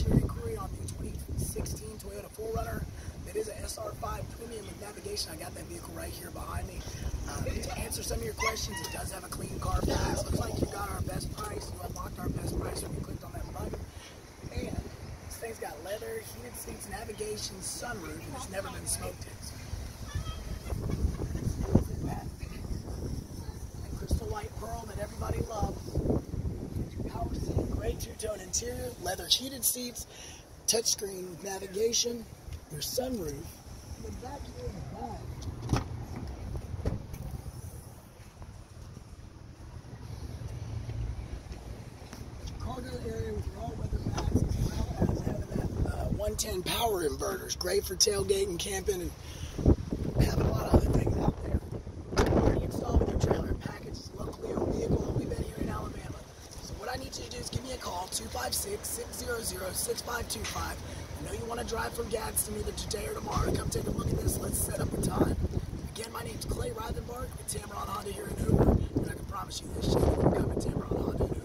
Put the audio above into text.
got your inquiry on the 2016 Toyota 4Runner. It is an SR5 premium with navigation. I got that vehicle right here behind me. To answer some of your questions, it does have a clean Carfax. Looks like you got our best price. You unlocked our best price when you clicked on that button. And this thing's got leather, heated seats, navigation, sunroof, and it's never been smoke tinted. And crystal white pearl that everybody loves. Power seat, gray two-tone interior, leather heated seats, touchscreen navigation, your sunroof, and then back here in the back. Cargo area with your all-weather mats, as well as having that 110 power inverters, great for tailgating, camping, and having a lot of other things out there. Already installed with your trailer and package. It's a locally owned vehicle. We've been here in Alabama. So what I need you to do is give me a call, 256-600-6525. I know you want to drive from Gadsden either today or tomorrow. Come take a look at this. Let's set up a time. Again, my name's Clay Reithenbark with Tameron Honda here in Hoover, and I can promise you this, Shannon will come at Tameron Honda in Hoover.